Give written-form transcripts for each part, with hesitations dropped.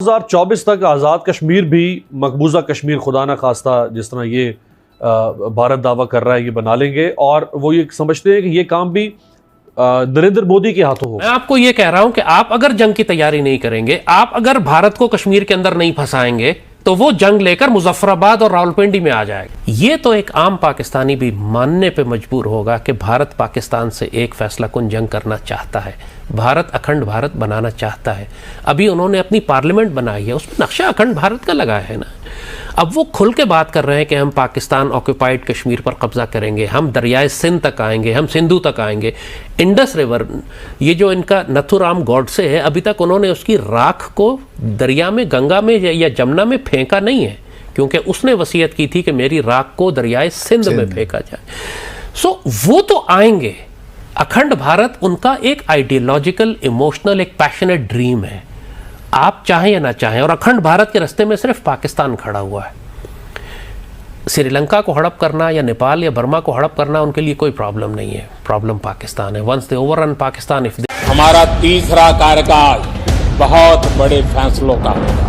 2024 तक आज़ाद कश्मीर भी मकबूजा कश्मीर खुदा न खास्ता जिस तरह ये भारत दावा कर रहा है ये बना लेंगे, और वो ये समझते हैं कि ये काम भी नरेंद्र मोदी के हाथों हो। मैं आपको ये कह रहा हूं कि आप अगर जंग की तैयारी नहीं करेंगे, आप अगर भारत को कश्मीर के अंदर नहीं फंसाएंगे, तो वो जंग लेकर मुजफ्फराबाद और रावलपिंडी में आ जाएगा। ये तो एक आम पाकिस्तानी भी मानने पे मजबूर होगा कि भारत पाकिस्तान से एक फैसला कुन जंग करना चाहता है, भारत अखंड भारत बनाना चाहता है। अभी उन्होंने अपनी पार्लियामेंट बनाई है, उसमें नक्शा अखंड भारत का लगा है ना। अब वो खुल के बात कर रहे हैं कि हम पाकिस्तान ऑक्यूपाइड कश्मीर पर कब्जा करेंगे, हम दरियाए सिंध तक आएंगे, हम सिंधु तक आएंगे, इंडस रिवर। ये जो इनका नथुराम गॉडसे है, अभी तक उन्होंने उसकी राख को दरिया में, गंगा में या जमुना में फेंका नहीं है, क्योंकि उसने वसीयत की थी कि मेरी राख को दरियाए सिंध में फेंका जाए। सो वो तो आएंगे। अखंड भारत उनका एक आइडियोलॉजिकल, इमोशनल, एक पैशनेट ड्रीम है, आप चाहें या ना चाहें। और अखंड भारत के रास्ते में सिर्फ पाकिस्तान खड़ा हुआ है। श्रीलंका को हड़प करना या नेपाल या बर्मा को हड़प करना उनके लिए कोई प्रॉब्लम नहीं है, प्रॉब्लम पाकिस्तान है। Once they overrun Pakistan, if हमारा तीसरा कार्यकाल बहुत बड़े फैसलों का होगा।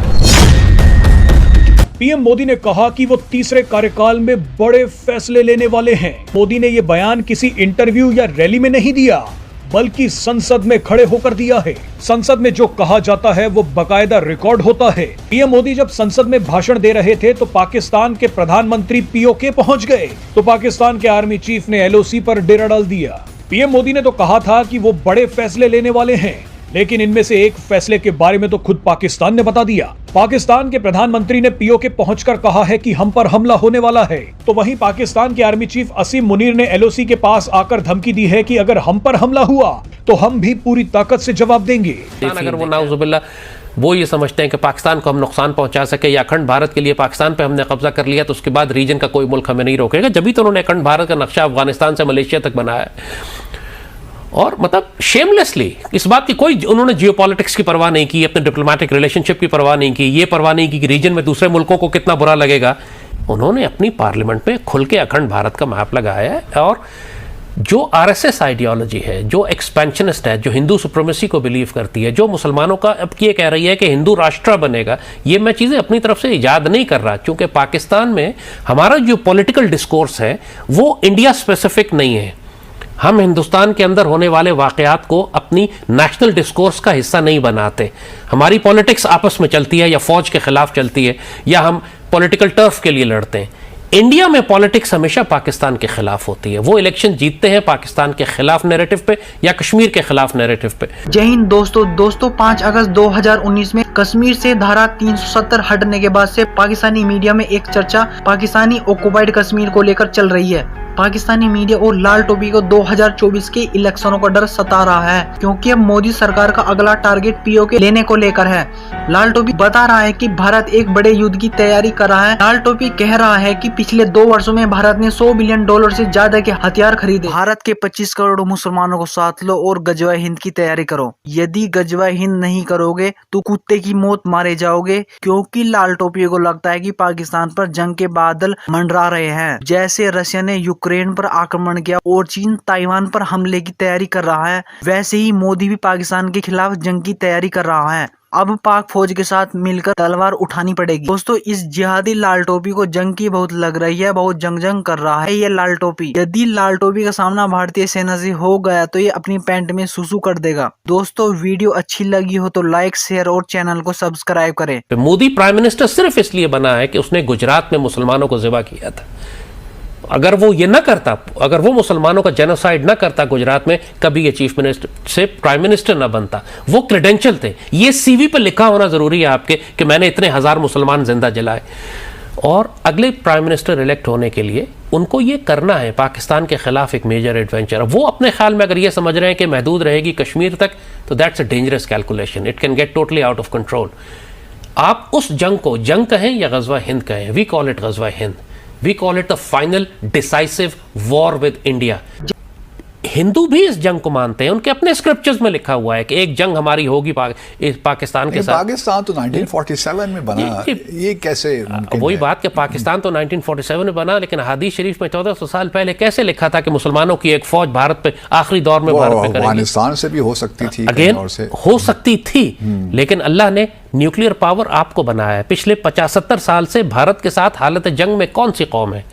पीएम मोदी ने कहा कि वो तीसरे कार्यकाल में बड़े फैसले लेने वाले हैं। मोदी ने ये बयान किसी इंटरव्यू या रैली में नहीं दिया, बल्कि संसद में खड़े होकर दिया है। संसद में जो कहा जाता है वो बकायदा रिकॉर्ड होता है। पीएम मोदी जब संसद में भाषण दे रहे थे तो पाकिस्तान के प्रधानमंत्री पीओके पहुंच गए, तो पाकिस्तान के आर्मी चीफ ने एलओसी पर डेरा डाल दिया। पीएम मोदी ने तो कहा था कि वो बड़े फैसले लेने वाले हैं, लेकिन इनमें से एक फैसले के बारे में तो खुद पाकिस्तान ने बता दिया। पाकिस्तान के प्रधानमंत्री ने पीओके पहुंचकर कहा है कि हम पर हमला होने वाला है, तो वहीं पाकिस्तान के आर्मी चीफ असीम मुनीर ने एलओसी के पास आकर धमकी दी है कि अगर हम पर हमला हुआ तो हम भी पूरी ताकत से जवाब देंगे। अगर वो नाउजुबिल्लाह वो ये समझते हैं कि पाकिस्तान को हम नुकसान पहुंचा सके या अखंड भारत के लिए पाकिस्तान पे हमने कब्जा कर लिया, तो उसके बाद रीजन का कोई मुल्क हमें नहीं रोकेगा। जब भी तो उन्होंने अखंड भारत का नक्शा अफगानिस्तान से मलेशिया तक बनाया है, और मतलब शेमलेसली, इस बात की कोई उन्होंने जियोपॉलिटिक्स की परवाह नहीं की, अपने डिप्लोमेटिक रिलेशनशिप की परवाह नहीं की, ये परवाह नहीं की कि रीजन में दूसरे मुल्कों को कितना बुरा लगेगा। उन्होंने अपनी पार्लियामेंट में खुल के अखंड भारत का मैप लगाया है। और जो आरएसएस आइडियोलॉजी है, जो एक्सपेंशनिस्ट है, जो हिंदू सुप्रीमेसी को बिलीव करती है, जो मुसलमानों का अब ये कह रही है कि हिंदू राष्ट्र बनेगा, ये मैं चीज़ें अपनी तरफ से ईजाद नहीं कर रहा, क्योंकि पाकिस्तान में हमारा जो पॉलिटिकल डिस्कोर्स है वो इंडिया स्पेसिफिक नहीं है। हम हिंदुस्तान के अंदर होने वाले वाकयात को अपनी नेशनल डिस्कोर्स का हिस्सा नहीं बनाते। हमारी पॉलिटिक्स आपस में चलती है, या फौज के खिलाफ चलती है, या हम पॉलिटिकल टर्फ के लिए लड़ते हैं। इंडिया में पॉलिटिक्स हमेशा पाकिस्तान के खिलाफ होती है। वो इलेक्शन जीतते हैं पाकिस्तान के खिलाफ नैरेटिव पे या कश्मीर के खिलाफ नैरेटिव पे। जय हिंद दोस्तों 5 अगस्त 2019 में कश्मीर से धारा 370 हटने के बाद से पाकिस्तानी मीडिया में एक चर्चा पाकिस्तानी ऑक्युपाइड कश्मीर को लेकर चल रही है। पाकिस्तानी मीडिया और लाल टोपी को 2024 के इलेक्शनों का डर सता रहा है, क्योंकि अब मोदी सरकार का अगला टारगेट पीओके लेने को लेकर है। लाल टोपी बता रहा है कि भारत एक बड़े युद्ध की तैयारी कर रहा है। लाल टोपी कह रहा है कि पिछले 2 वर्षों में भारत ने $100 बिलियन से ज्यादा के हथियार खरीदे। भारत के 25 करोड़ मुसलमानों को साथ लो और गजवा हिंद की तैयारी करो। यदि गजवा हिंद नहीं करोगे तो कुत्ते की मौत मारे जाओगे, क्योंकि लाल टोपी को लगता है कि पाकिस्तान पर जंग के बादल मंडरा रहे हैं। जैसे रशिया ने यूक्रेन पर आक्रमण किया और चीन ताइवान पर हमले की तैयारी कर रहा है, वैसे ही मोदी भी पाकिस्तान के खिलाफ जंग की तैयारी कर रहा है। अब पाक फौज के साथ मिलकर तलवार उठानी पड़ेगी। दोस्तों, इस जिहादी लाल टोपी को जंग की बहुत लग रही है, बहुत जंग कर रहा है ये लाल टोपी। यदि लाल टोपी का सामना भारतीय सेना से हो गया तो ये अपनी पैंट में सुसु कर देगा। दोस्तों, वीडियो अच्छी लगी हो तो लाइक, शेयर और चैनल को सब्सक्राइब करें। मोदी प्राइम मिनिस्टर सिर्फ इसलिए बना है कि उसने गुजरात में मुसलमानों को ज़िबा किया था। अगर वो ये ना करता, अगर वो मुसलमानों का जेनोसाइड ना करता गुजरात में, कभी ये चीफ मिनिस्टर से प्राइम मिनिस्टर ना बनता। वो क्रेडेंशियल थे, ये सीवी पर लिखा होना जरूरी है आपके कि मैंने इतने हजार मुसलमान जिंदा जलाए। और अगले प्राइम मिनिस्टर इलेक्ट होने के लिए उनको ये करना है पाकिस्तान के खिलाफ एक मेजर एडवेंचर। वो अपने ख्याल में अगर ये समझ रहे हैं कि महदूद रहेगी कश्मीर तक, तो that's a dangerous calculation, it can get totally out of control. आप उस जंग को जंग कहें या गजवा हिंद कहें, वी कॉल इट गजवा Hind, we call it the final decisive war with India। Hindu भी इस जंग को मानते हैं, उनके अपने स्क्रिप्चर्स में लिखा हुआ है कि एक जंग हमारी होगी पाकिस्तान के साथ। पाकिस्तान तो 1947 में बना, ये कैसे? वही बात कि पाकिस्तान तो 1947 में बना, लेकिन हदीस शरीफ में 1400 साल पहले कैसे लिखा था कि मुसलमानों की एक फौज भारत पे आखिरी दौर में भारत पे करेगी। अफगानिस्तान से भी हो सकती थी, अगेन हो सकती थी, लेकिन अल्लाह ने न्यूक्लियर पावर आपको बनाया है। पिछले 50-70 साल से भारत के साथ हालत जंग में कौन सी कौम है?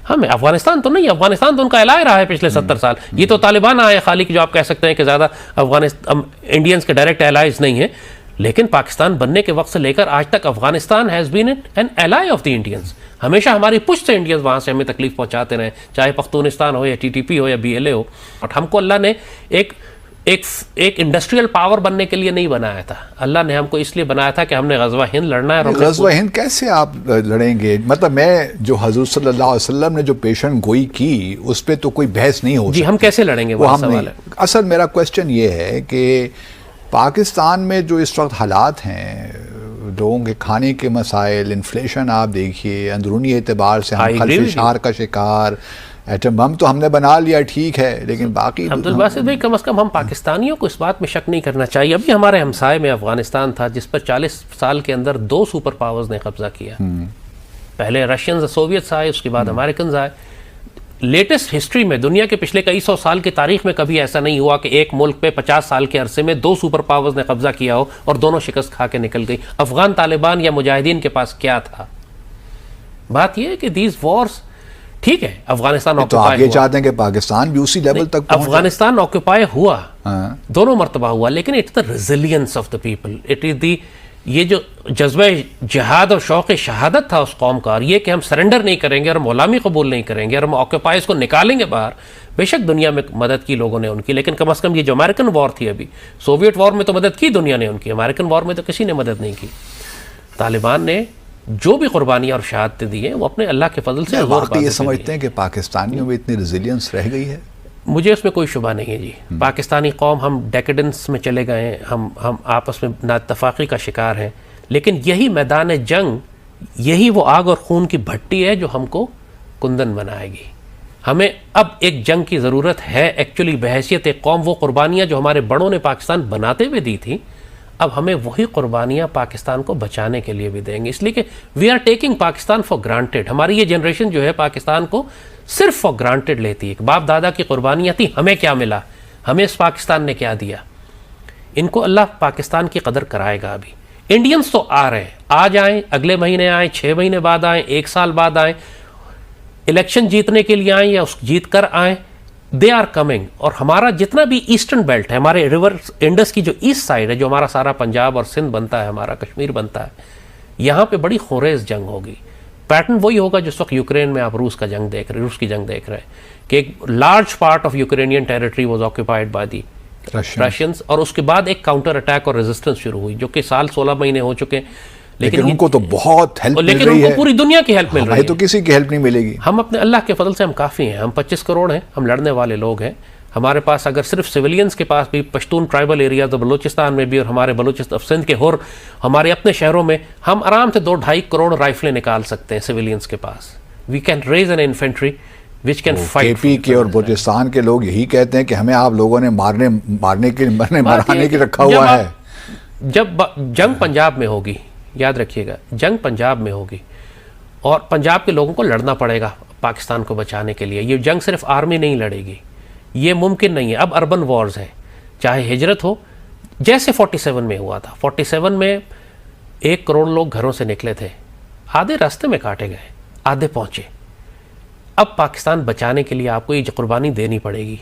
हमें अफगानिस्तान तो नहीं, अफगानिस्तान तो उनका एलाय रहा है पिछले 70 साल। ये तो तालिबान आए खाली की, जो आप कह सकते हैं कि ज़्यादा अफगानिस्तान इंडियंस के डायरेक्ट एलाइज नहीं है, लेकिन पाकिस्तान बनने के वक्त से लेकर आज तक Afghanistan has been an ally of the Indians. हमेशा हमारी पुश से इंडियंस वहाँ से हमें तकलीफ पहुँचाते रहे, चाहे पख्तूनिस्तान हो या TTP हो या BLA हो। और हमको अल्लाह ने एक इंडस्ट्रियल पावर बनने के लिए नहीं बनाया था, अल्लाह ने हमको इसलिए बनाया था कि हमने गज़वा हिंद लड़ना है। गज़वा हिंद कैसे आप लड़ेंगे? मतलब मैं जो हज़रत सल्लल्लाहु अलैहि वसल्लम ने जो पेशन गोई की उस पर तो कोई बहस नहीं हो जी, हम कैसे लड़ेंगे वो सवाल है। असल मेरा क्वेश्चन ये है कि पाकिस्तान में जो इस वक्त हालात हैं, लोगों के खाने के मसाइल, इन्फ्लेशन आप देखिए, अंदरूनी एतबार से हम खल्फिशार का शिकार, एटम बम तो हमने बना लिया ठीक है, लेकिन बाकी अब्दुल बासित भाई, कम से कम हम पाकिस्तानियों को इस बात में शक नहीं करना चाहिए। अभी हमारे हमसाए में अफगानिस्तान था जिस पर 40 साल के अंदर 2 सुपर पावर्स ने कब्जा किया। पहले रशियंस सोवियत्स आए, उसके बाद अमेरिकन आए। लेटेस्ट हिस्ट्री में, दुनिया के पिछले कई 100 साल की तारीख में कभी ऐसा नहीं हुआ कि एक मुल्क पे 50 साल के अरसे में 2 सुपर पावर्स ने कब्जा किया हो और दोनों शिकस्त खा के निकल गई। अफगान तालिबान या मुजाहिदीन के पास क्या था? बात यह है कि दीज वॉर्स, ठीक है, अफगानिस्तान तो आप ये चाहते हैं कि पाकिस्तान भी उसी लेवल तक पहुंचे? अफगानिस्तान ऑक्यूपाई हुआ, दोनों मरतबा हुआ, लेकिन it's the resilience of the people, it is the, ये जो जज्बे जिहाद और शौक़ शहादत था उस कौम का, और ये कि हम सरेंडर नहीं करेंगे और हम गुलामी कबूल नहीं करेंगे और हम ऑक्यूपाइज को निकालेंगे बाहर। बेशक दुनिया में मदद की लोगों ने उनकी, लेकिन कम से कम ये जो अमेरिकन वॉर थी, अभी सोवियत वॉर में तो मदद की दुनिया ने उनकी, अमेरिकन वॉर में तो किसी ने मदद नहीं की। तालिबान ने जो भी कुर्बानियाँ और शहादतें दी हैं वो अपने अल्लाह के फजल से। वाकई ये समझते हैं कि पाकिस्तानियों में इतनी रेजिलियंस रह गई है? मुझे उसमें कोई शुबा नहीं है जी। पाकिस्तानी कौम, हम डेकेडेंस में चले गए हैं, हम आपस में नाइत्तफाक़ी का शिकार हैं, लेकिन यही मैदान जंग, यही वो आग और खून की भट्टी है जो हमको कुंदन बनाएगी। हमें अब एक जंग की ज़रूरत है एक्चुअली, बहैसियत एक कौम। वो कुर्बानियाँ जो हमारे बड़ों ने पाकिस्तान बनाते हुए दी थी, अब हमें वही कुर्बानियाँ पाकिस्तान को बचाने के लिए भी देंगे, इसलिए कि we are taking Pakistan for granted. हमारी ये जनरेशन जो है पाकिस्तान को सिर्फ फॉर ग्रांटेड लेती है। बाप दादा की कुर्बानियाँ थी, हमें क्या मिला, हमें इस पाकिस्तान ने क्या दिया। इनको अल्लाह पाकिस्तान की कदर कराएगा। अभी इंडियंस तो आ रहे हैं, आज आएँ, अगले महीने आएँ, 6 महीने बाद आएँ, 1 साल बाद आएँ, इलेक्शन जीतने के लिए आएँ या उस जीत कर आएँ, दे आर कमिंग। और हमारा जितना भी ईस्टर्न बेल्ट है, हमारे रिवर इंडस की जो ईस्ट साइड है, जो हमारा सारा पंजाब और सिंध बनता है, हमारा कश्मीर बनता है, यहाँ पे बड़ी खुरेज जंग होगी। पैटर्न वही होगा जिस वक्त यूक्रेन में आप रूस की जंग देख रहे हैं कि एक large part of Ukrainian territory was occupied by the Russians, और उसके बाद एक काउंटर अटैक और रेजिस्टेंस शुरू हुई, जो कि साल 16 महीने हो चुके हैं। लेकिन उनको तो बहुत हेल्प मिल रही है, लेकिन उनको पूरी दुनिया की हेल्प मिल रही है, तो किसी की हेल्प नहीं मिलेगी। हम अपने अल्लाह के फजल से हम काफ़ी हैं, हम 25 करोड़ हैं, हम लड़ने वाले लोग हैं। हमारे पास अगर सिर्फ सिविलियंस के पास भी, पश्तून ट्राइबल एरिया तो बलूचिस्तान में भी और हमारे बलूचिस्तान सिंध के और हमारे अपने शहरों में हम आराम से 2-2.5 करोड़ राइफलें निकाल सकते हैं सिविलियंस के पास। We can raise an infantry which can fight. KP के और बलूचिस्तान के लोग यही कहते हैं कि हमें आप लोगों ने मराने की रखा हुआ है। जब जंग पंजाब में होगी, याद रखिएगा, जंग पंजाब में होगी और पंजाब के लोगों को लड़ना पड़ेगा पाकिस्तान को बचाने के लिए। ये जंग सिर्फ आर्मी नहीं लड़ेगी, ये मुमकिन नहीं है। अब अर्बन वॉर्स है, चाहे हिजरत हो, जैसे 47 में हुआ था। 47 में 1 करोड़ लोग घरों से निकले थे, आधे रास्ते में काटे गए, आधे पहुंचे। अब पाकिस्तान बचाने के लिए आपको ये कुर्बानी देनी पड़ेगी।